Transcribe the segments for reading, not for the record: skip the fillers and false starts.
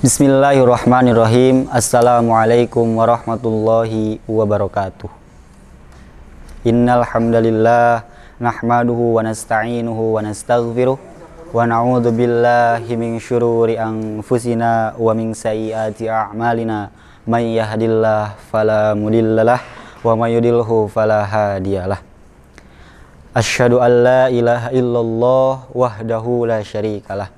Bismillahirrahmanirrahim. Assalamualaikum warahmatullahi wabarakatuh. Innal hamdalillah nahmaduhu wa nasta'inuhu wa nastaghfiruh wa na'udzu billahi min syururi anfusina wa min sayyiati a'malina. May yahdihillahu fala mudhillalah wa may yudhlilhu fala hadiyalah. Asyhadu an la ilaha illallah wahdahu la syarikalah.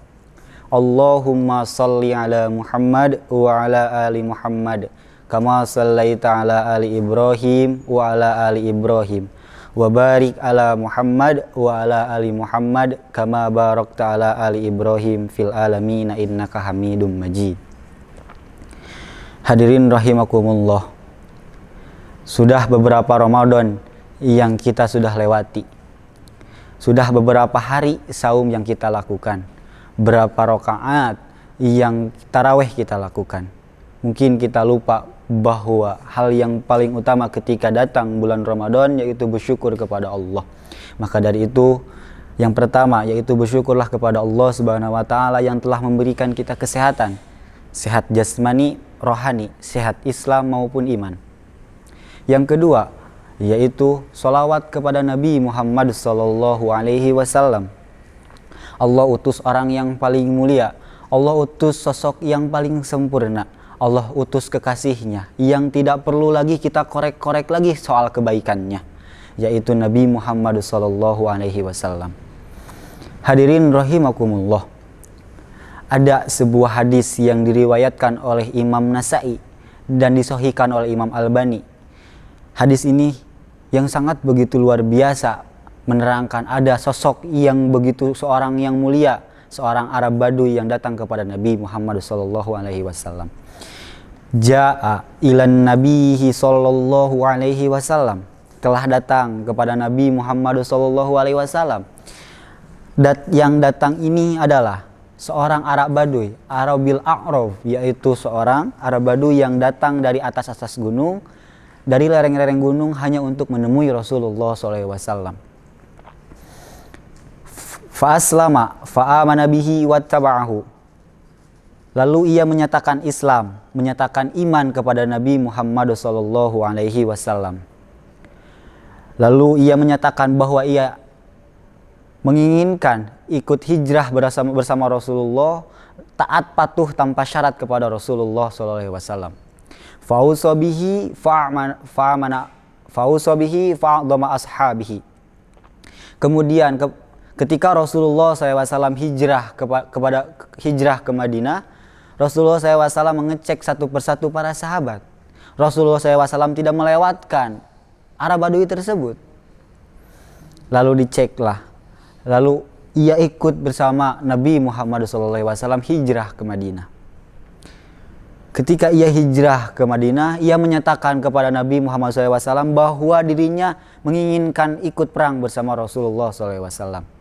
Allahumma salli ala Muhammad wa ala ali Muhammad kama sallaita ala ali Ibrahim wa ala ali Ibrahim wa barik ala Muhammad wa ala ali Muhammad kama barakta ala ali Ibrahim fil alamin innaka Hamidum Majid. Hadirin rahimakumullah. Sudah beberapa Ramadan yang kita sudah lewati. Sudah beberapa hari saum yang kita lakukan. Berapa rakaat yang tarawih kita lakukan. Mungkin kita lupa bahwa hal yang paling utama ketika datang bulan Ramadan yaitu bersyukur kepada Allah. Maka dari itu yang pertama yaitu bersyukurlah kepada Allah Subhanahu wa taala yang telah memberikan kita kesehatan. Sehat jasmani, rohani, sehat Islam maupun iman. Yang kedua yaitu sholawat kepada Nabi Muhammad sallallahu alaihi wasallam. Allah utus orang yang paling mulia. Allah utus sosok yang paling sempurna. Allah utus kekasihnya yang tidak perlu lagi kita korek-korek lagi soal kebaikannya, yaitu Nabi Muhammad sallallahu alaihi wasallam. Hadirin rahimakumullah. Ada sebuah hadis yang diriwayatkan oleh Imam Nasa'i dan disahihkan oleh Imam Albani. Hadis ini yang sangat begitu luar biasa menerangkan ada sosok yang begitu seorang yang mulia, seorang Arab Baduy yang datang kepada Nabi Muhammad sallallahu alaihi wasallam. Ja'a ilan nabihi sallallahu alaihi wasallam, telah datang kepada Nabi Muhammad sallallahu alaihi wasallam. Yang datang ini adalah seorang Arab Baduy, Arabil A'raf, yaitu seorang Arab Baduy yang datang dari atas-atas gunung, dari lereng-lereng gunung hanya untuk menemui Rasulullah sallallahu alaihi wasallam. Fa'aslama fa'amana bihi wattaba'ahu. Lalu ia menyatakan Islam, menyatakan iman kepada Nabi Muhammad sallallahu alaihi wasallam. Lalu ia menyatakan bahwa ia menginginkan ikut hijrah bersama Rasulullah, taat patuh tanpa syarat kepada Rasulullah sallallahu alaihi wasallam. Fa'usabihi fa'adama ashabihi. Kemudian ketika Rasulullah SAW hijrah ke Madinah, Rasulullah SAW mengecek satu persatu para sahabat. Rasulullah SAW tidak melewatkan Arab Baduy tersebut. Lalu diceklah. Lalu ia ikut bersama Nabi Muhammad SAW hijrah ke Madinah. Ketika ia hijrah ke Madinah, ia menyatakan kepada Nabi Muhammad SAW bahwa dirinya menginginkan ikut perang bersama Rasulullah SAW.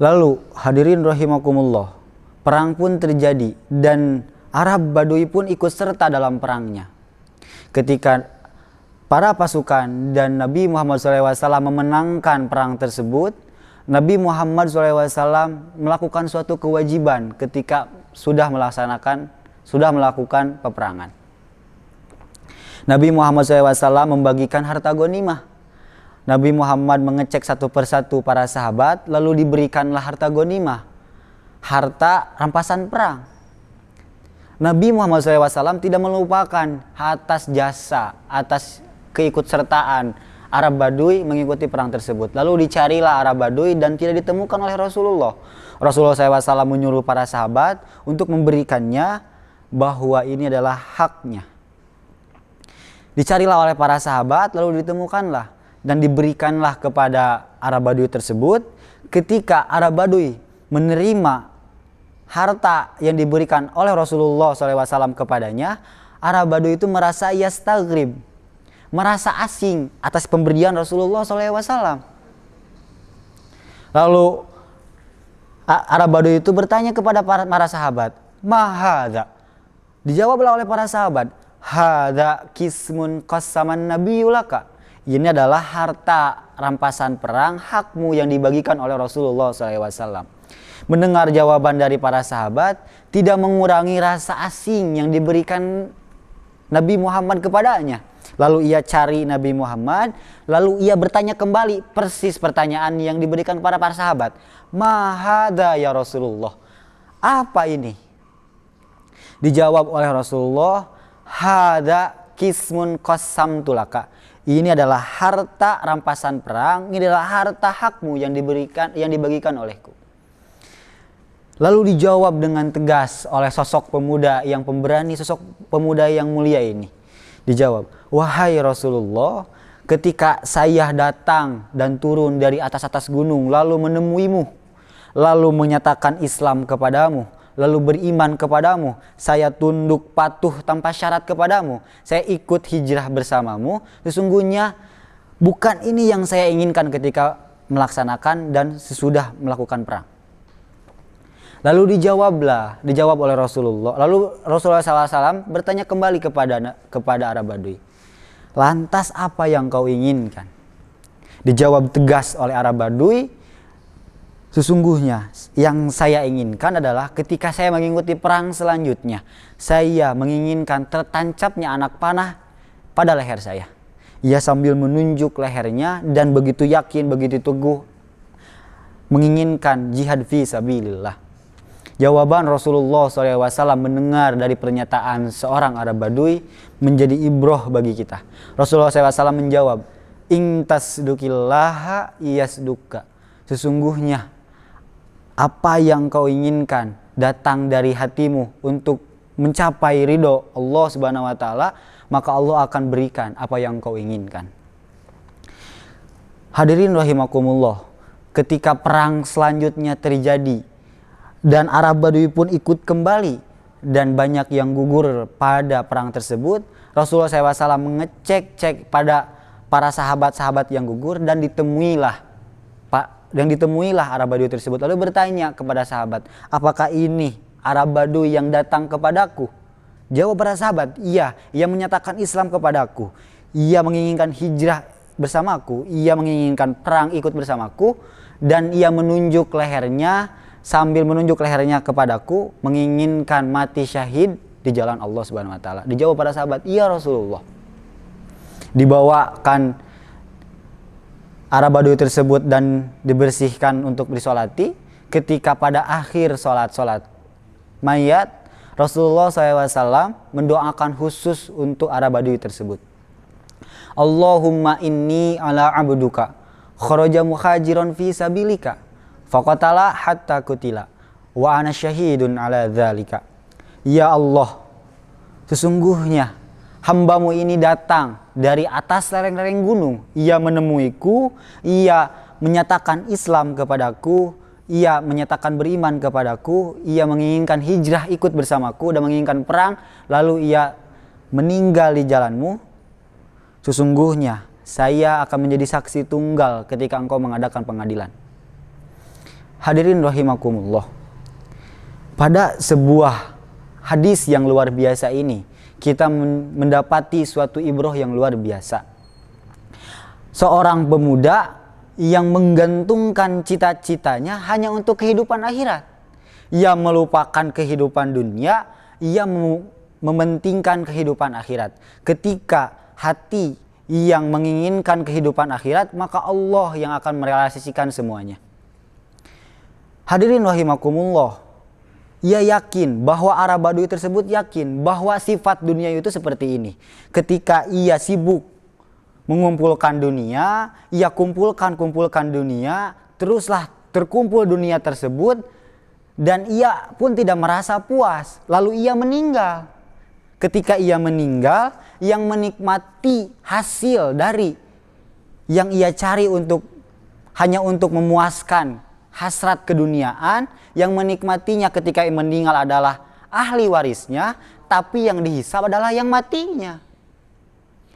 Lalu hadirin rahimakumullah, perang pun terjadi dan Arab Baduy pun ikut serta dalam perangnya. Ketika para pasukan dan Nabi Muhammad SAW memenangkan perang tersebut, Nabi Muhammad SAW melakukan suatu kewajiban ketika sudah melakukan peperangan. Nabi Muhammad SAW membagikan harta ghanimah. Nabi Muhammad mengecek satu persatu para sahabat, lalu diberikanlah harta ghanimah, harta rampasan perang. Nabi Muhammad SAW tidak melupakan atas jasa, atas keikutsertaan Arab Baduy mengikuti perang tersebut. Lalu dicarilah Arab Baduy dan tidak ditemukan oleh Rasulullah. Rasulullah SAW menyuruh para sahabat untuk memberikannya, bahwa ini adalah haknya. Dicarilah oleh para sahabat, lalu ditemukanlah dan diberikanlah kepada Arab Baduy tersebut. Ketika Arab Baduy menerima harta yang diberikan oleh Rasulullah SAW kepadanya, Arab Baduy itu merasa yastaghrib, merasa asing atas pemberian Rasulullah SAW. Lalu Arab Baduy itu bertanya kepada para sahabat, "Mahadza?" Dijawablah oleh para sahabat, "Hadza kismun qassaman nabiyyu laka." Ini adalah harta rampasan perang hakmu yang dibagikan oleh Rasulullah SAW. Mendengar jawaban dari para sahabat tidak mengurangi rasa asing yang diberikan Nabi Muhammad kepadanya. Lalu ia cari Nabi Muhammad, lalu ia bertanya kembali persis pertanyaan yang diberikan kepada para sahabat. Mahada ya Rasulullah. Apa ini? Dijawab oleh Rasulullah, hada kismun qasamtu laka. Ini adalah harta rampasan perang, ini adalah harta hakmu yang dibagikan olehku. Lalu dijawab dengan tegas oleh sosok pemuda yang pemberani, sosok pemuda yang mulia ini. Dijawab, wahai Rasulullah, ketika saya datang dan turun dari atas gunung lalu menemuimu, lalu menyatakan Islam kepadamu, lalu beriman kepadamu, saya tunduk patuh tanpa syarat kepadamu, saya ikut hijrah bersamamu, sesungguhnya bukan ini yang saya inginkan ketika melaksanakan dan sesudah melakukan perang. Lalu dijawab oleh Rasulullah. Lalu Rasulullah SAW bertanya kembali kepada Arab Badui, lantas apa yang kau inginkan? Dijawab tegas oleh Arab Badui, sesungguhnya yang saya inginkan adalah ketika saya mengikuti perang selanjutnya, saya menginginkan tertancapnya anak panah pada leher saya. Ia sambil menunjuk lehernya dan begitu yakin, begitu teguh menginginkan jihad fi sabilillah. Jawaban Rasulullah SAW mendengar dari pernyataan seorang Arab Badui menjadi ibroh bagi kita. Rasulullah SAW menjawab, in tasdukillaha yasduka. Sesungguhnya apa yang kau inginkan datang dari hatimu untuk mencapai ridho Allah Subhanahu wa taala, maka Allah akan berikan apa yang kau inginkan. Hadirin rahimakumullah, ketika perang selanjutnya terjadi dan Arab Badui pun ikut kembali dan banyak yang gugur pada perang tersebut, Rasulullah SAW mengecek pada para sahabat-sahabat yang gugur dan ditemuilah Arab Badui tersebut. Lalu bertanya kepada sahabat, apakah ini Arab Badui yang datang kepadaku? Jawab para sahabat, iya, ia menyatakan Islam kepadaku, ia menginginkan hijrah bersamaku, ia menginginkan perang ikut bersamaku, dan ia menunjuk lehernya sambil menunjuk lehernya kepadaku, menginginkan mati syahid di jalan Allah Subhanahu wa taala. Dijawab para sahabat, iya Rasulullah. Dibawakan Arab Badui tersebut dan dibersihkan untuk disolati. Ketika pada akhir sholat mayat, Rasulullah SAW mendoakan khusus untuk Arab Badui tersebut. Allahumma inni ala abduka kharaja muhajiran fi sabilika faqatala hatta kutila wa ana syahidun ala dzalika. Ya Allah, sesungguhnya hambamu ini datang dari atas lereng-lereng gunung. Ia menemuiku, ia menyatakan Islam kepadaku, ia menyatakan beriman kepadaku, ia menginginkan hijrah ikut bersamaku dan menginginkan perang, lalu ia meninggal di jalanmu. Sesungguhnya saya akan menjadi saksi tunggal ketika engkau mengadakan pengadilan. Hadirin rahimakumullah, pada sebuah hadis yang luar biasa ini kita mendapati suatu ibroh yang luar biasa. Seorang pemuda yang menggantungkan cita-citanya hanya untuk kehidupan akhirat. Ia melupakan kehidupan dunia, ia mementingkan kehidupan akhirat. Ketika hati yang menginginkan kehidupan akhirat, maka Allah yang akan merealisasikan semuanya. Hadirin rahimakumullah, ia yakin bahwa Arab Badui tersebut yakin bahwa sifat dunia itu seperti ini. Ketika ia sibuk mengumpulkan dunia, ia kumpulkan dunia, teruslah terkumpul dunia tersebut dan ia pun tidak merasa puas. Lalu ia meninggal. Ketika ia meninggal, yang menikmati hasil dari yang ia cari hanya untuk memuaskan hasrat keduniaan, yang menikmatinya ketika ia meninggal adalah ahli warisnya, tapi yang dihisab adalah yang matinya.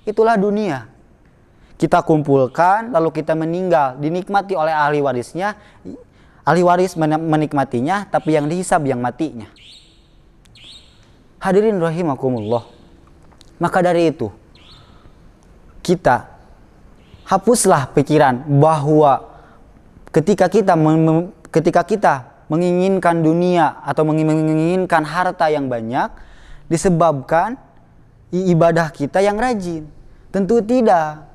Itulah dunia. Kita kumpulkan lalu kita meninggal, dinikmati oleh ahli warisnya, ahli waris menikmatinya, tapi yang dihisab yang matinya. Hadirin rahimakumullah, maka dari itu kita hapuslah pikiran bahwa ketika kita menginginkan dunia atau menginginkan harta yang banyak disebabkan ibadah kita yang rajin? Tentu tidak.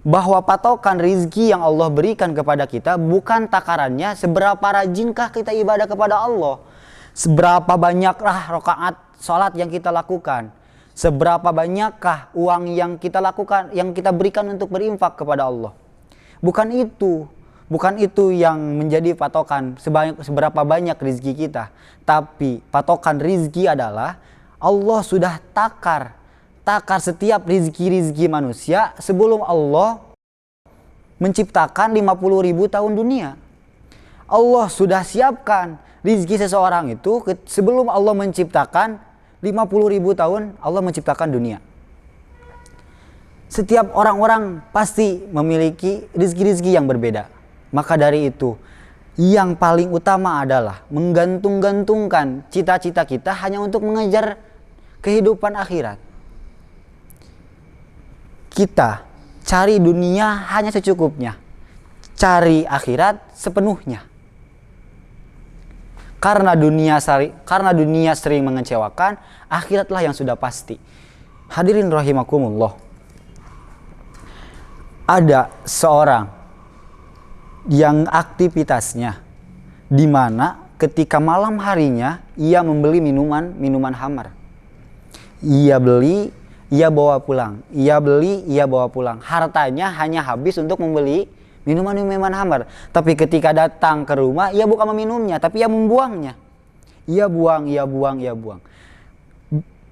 Bahwa patokan rizki yang Allah berikan kepada kita bukan takarannya seberapa rajinkah kita ibadah kepada Allah, seberapa banyaklah rakaat sholat yang kita lakukan, seberapa banyakkah uang yang kita lakukan, yang kita berikan untuk berinfak kepada Allah. Bukan itu yang menjadi patokan seberapa banyak rizki kita. Tapi patokan rizki adalah Allah sudah takar setiap rizki manusia sebelum Allah menciptakan 50.000 tahun dunia. Allah sudah siapkan rizki seseorang itu sebelum Allah menciptakan 50.000 tahun Allah menciptakan dunia. Setiap orang-orang pasti memiliki rizki-rizki yang berbeda. Maka dari itu, yang paling utama adalah menggantung-gantungkan cita-cita kita hanya untuk mengejar kehidupan akhirat. Kita cari dunia hanya secukupnya, cari akhirat sepenuhnya. Karena dunia sering mengecewakan, akhiratlah yang sudah pasti. Hadirin rahimakumullah. Ada seorang yang aktivitasnya di mana ketika malam harinya ia membeli minuman hamar. Ia beli, ia bawa pulang. Ia beli, ia bawa pulang. Hartanya hanya habis untuk membeli minuman hamar. Tapi ketika datang ke rumah, ia bukan meminumnya, tapi ia membuangnya. Ia buang.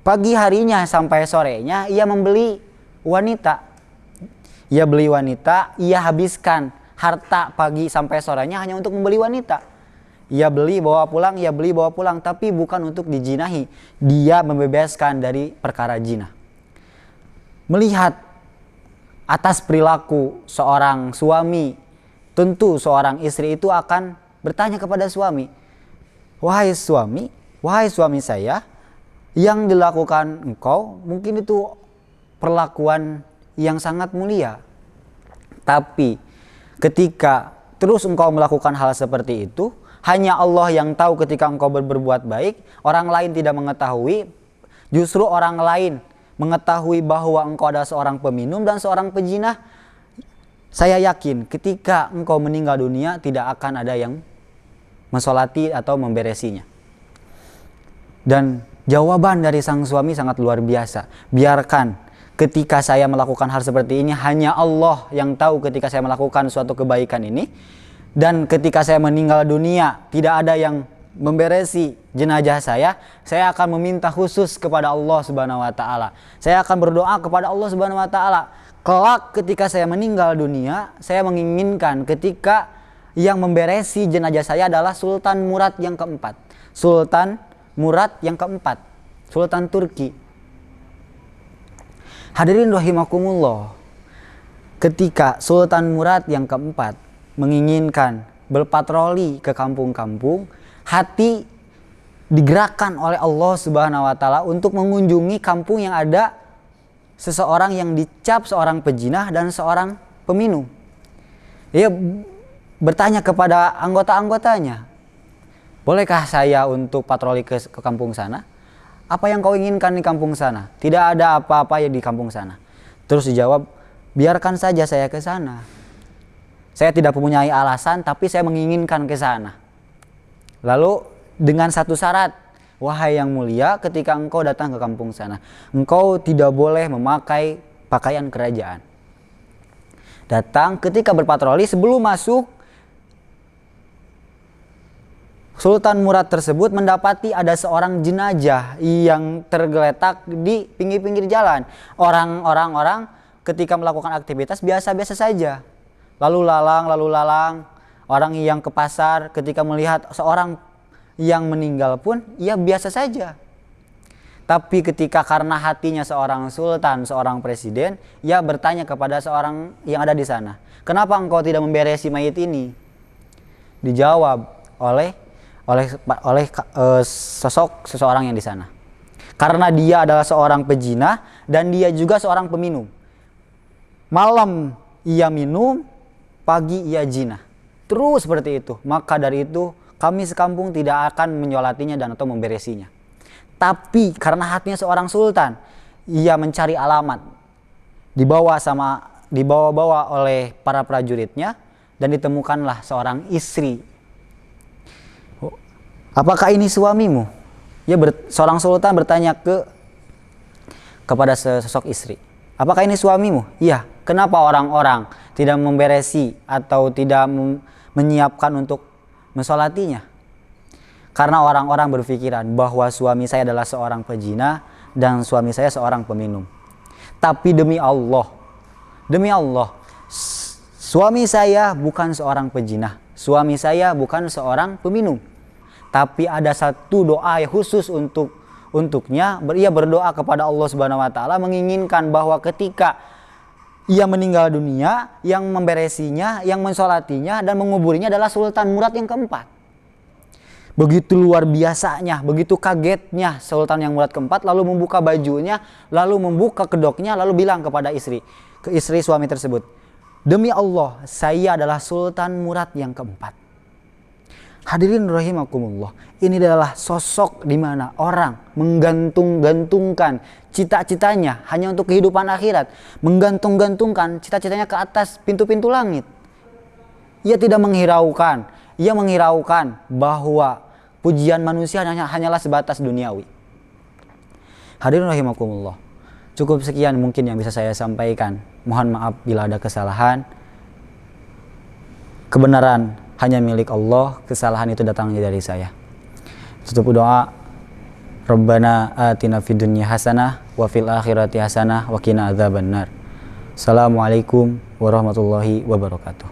Pagi harinya sampai sorenya, ia membeli wanita. Ia beli wanita, ia habiskan harta pagi sampai sorenya hanya untuk membeli wanita. Ia beli bawa pulang, tapi bukan untuk dijinahi. Dia membebaskan dari perkara zina. Melihat atas perilaku seorang suami, tentu seorang istri itu akan bertanya kepada suami, wahai suami saya, yang dilakukan engkau mungkin itu perlakuan yang sangat mulia. Tapi ketika terus engkau melakukan hal seperti itu, hanya Allah yang tahu ketika engkau berbuat baik, orang lain tidak mengetahui. Justru orang lain mengetahui bahwa engkau adalah seorang peminum dan seorang pezina. Saya yakin ketika engkau meninggal dunia tidak akan ada yang mensolati atau memberesinya. Dan jawaban dari sang suami sangat luar biasa. Biarkan ketika saya melakukan hal seperti ini, hanya Allah yang tahu ketika saya melakukan suatu kebaikan ini. Dan ketika saya meninggal dunia tidak ada yang memberesi jenazah saya akan meminta khusus kepada Allah Subhanahu wa taala. Saya akan berdoa kepada Allah Subhanahu wa taala. Kelak ketika saya meninggal dunia, saya menginginkan ketika yang memberesi jenazah saya adalah Sultan Murad yang keempat. Sultan Turki. Hadirin rahimakumullah. Ketika Sultan Murad yang keempat menginginkan berpatroli ke kampung-kampung, hati digerakkan oleh Allah Subhanahu wa taala untuk mengunjungi kampung yang ada seseorang yang dicap seorang pejinah dan seorang peminum. Ia bertanya kepada anggota-anggotanya, bolehkah saya untuk patroli ke kampung sana? Apa yang kau inginkan di kampung sana? Tidak ada apa-apa ya di kampung sana. Terus dijawab, biarkan saja saya ke sana. Saya tidak mempunyai alasan, tapi saya menginginkan ke sana. Lalu dengan satu syarat, wahai yang mulia, ketika engkau datang ke kampung sana, engkau tidak boleh memakai pakaian kerajaan. Datang ketika berpatroli, sebelum masuk, Sultan Murad tersebut mendapati ada seorang jenazah yang tergeletak di pinggir-pinggir jalan. Orang ketika melakukan aktivitas biasa-biasa saja. Lalu lalang, orang yang ke pasar ketika melihat seorang yang meninggal pun ia biasa saja. Tapi ketika karena hatinya seorang sultan, seorang presiden, ia bertanya kepada seorang yang ada di sana, kenapa engkau tidak memberesi mayit ini? Dijawab oleh sosok seseorang yang di sana. Karena dia adalah seorang pejina dan dia juga seorang peminum. Malam ia minum, pagi ia zina. Terus seperti itu. Maka dari itu kami sekampung tidak akan menyolatinya dan atau memberesinya. Tapi karena hatinya seorang sultan, ia mencari alamat, dibawa-bawa oleh para prajuritnya, dan ditemukanlah seorang istri. Apakah ini suamimu? Seorang sultan bertanya kepada sesosok istri. Apakah ini suamimu? Iya. Kenapa orang-orang tidak memberesi atau tidak menyiapkan untuk mensolatinya? Karena orang-orang berpikiran bahwa suami saya adalah seorang pezina dan suami saya seorang peminum. Tapi demi Allah, suami saya bukan seorang pezina, suami saya bukan seorang peminum. Tapi ada satu doa yang khusus untuknya. Ia berdoa kepada Allah Subhanahu wa taala menginginkan bahwa ketika ia meninggal dunia, yang memberesinya, yang mensolatinya dan menguburinya adalah Sultan Murad yang keempat. Begitu luar biasanya, begitu kagetnya Sultan yang Murad keempat, lalu membuka bajunya, lalu membuka kedoknya, lalu bilang kepada ke istri suami tersebut, demi Allah, saya adalah Sultan Murad yang keempat. Hadirin rahimakumullah, ini adalah sosok di mana orang menggantung-gantungkan cita-citanya hanya untuk kehidupan akhirat, menggantung-gantungkan cita-citanya ke atas pintu-pintu langit. Ia tidak menghiraukan, ia menghiraukan bahwa pujian manusia hanyalah sebatas duniawi. Hadirin rahimakumullah, cukup sekian mungkin yang bisa saya sampaikan. Mohon maaf bila ada kesalahan. Kebenaran hanya milik Allah, kesalahan itu datangnya dari saya. Tutup doa. Rabbana atina fid dunya hasanah wa fil akhirati hasanah wa qina adzabannar. Assalamualaikum warahmatullahi wabarakatuh.